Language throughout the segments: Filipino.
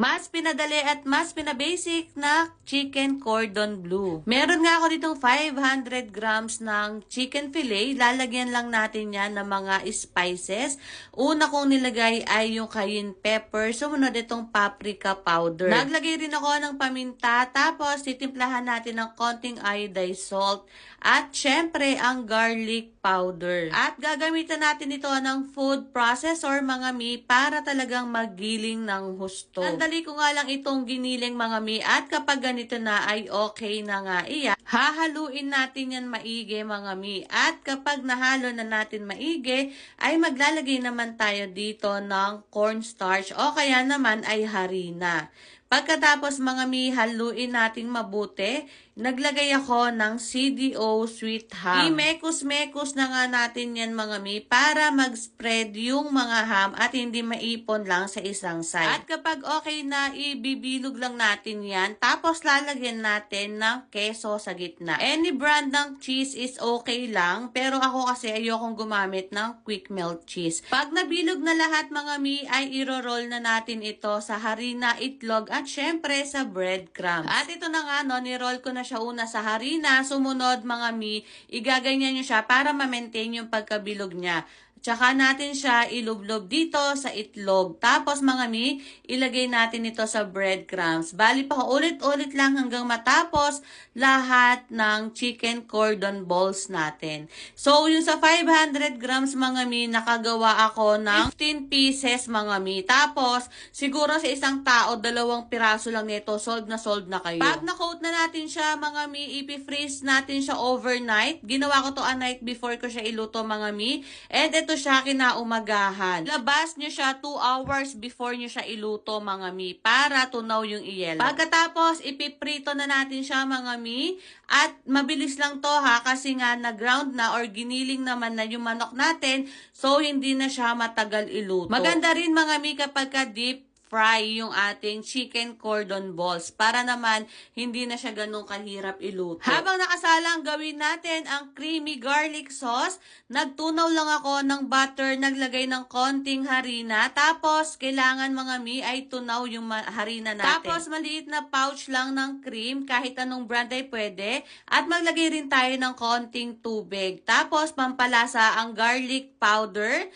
Mas pinadali at mas pinabasic na chicken cordon bleu. Meron nga ako ditong 500 grams ng chicken fillet. Lalagyan lang natin yan ng mga spices. Una kong nilagay ay yung cayenne pepper. Sumunod itong paprika powder. Naglagay rin ako ng paminta. Tapos titimplahan natin ng konting iodized salt. At syempre ang garlic powder. At gagamitan natin ito ng food processor mga mi para talagang magiling ng husto. Sandali ko nga lang itong giniling mga mi at kapag ganito na ay okay na nga iyan. Hahaluin natin yan maigi mga mi at kapag nahalo na natin maigi ay maglalagay naman tayo dito ng cornstarch o kaya naman ay harina. Pagkatapos mga mi, haluin natin mabuti. Naglagay ako ng CDO sweet ham. I-mekos-mekos na nga natin yan mga mi para mag-spread yung mga ham at hindi maipon lang sa isang side. At kapag okay na, ibibilog lang natin yan. Tapos lalagyan natin ng keso sa gitna. Any brand ng cheese is okay lang. Pero ako kasi ayokong gumamit ng quick melt cheese. Pag nabilog na lahat mga mi, ay iro-roll na natin ito sa harina, itlog at syempre sa breadcrumbs. At ito na nga no, ni-roll ko na siya una sa harina. Sumunod mga mi, igaganyan nyo siya para ma-maintain yung pagkabilog niya. Tsaka natin siya ilublob dito sa itlog. Tapos mga mi, ilagay natin ito sa breadcrumbs. Bali pa ulit-ulit lang hanggang matapos lahat ng chicken cordon balls natin. So yung sa 500 grams mga mi, nakagawa ako ng 15 pieces mga mi. Tapos siguro sa isang tao, 2 piraso lang nito, sold na kayo. Pag na-coat na natin siya mga mi, ipi-freeze natin siya overnight. Ginawa ko to a night before ko siya iluto mga mi. And ito siya kinaumagahan. Labas nyo siya 2 hours before nyo siya iluto mga mi para tunaw yung iyelo. Pagkatapos ipiprito na natin siya mga mi at mabilis lang to ha kasi nga na-ground na or giniling naman na yung manok natin so hindi na siya matagal iluto. Maganda rin mga mi kapag ka-deep fry yung ating chicken cordon balls para naman hindi na siya ganun kahirap iluto. Habang nakasalang gawin natin ang creamy garlic sauce, nagtunaw lang ako ng butter, naglagay ng konting harina, tapos kailangan mga mi ay tunaw yung harina natin. Tapos maliit na pouch lang ng cream, kahit anong brand ay pwede, at maglagay rin tayo ng konting tubig. Tapos pampalasa ang garlic powder,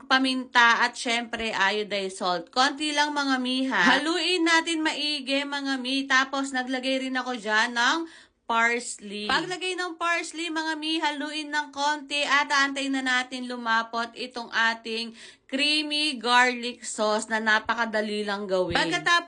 paminta at syempre iodized salt. Konti lang mga mi ha. Haluin natin maigi mga mi. Tapos naglagay rin ako dyan ng parsley. Paglagay ng parsley mga mi, haluin ng konti at aantayin na natin lumapot itong ating creamy garlic sauce na napakadali lang gawin. Pagkatapos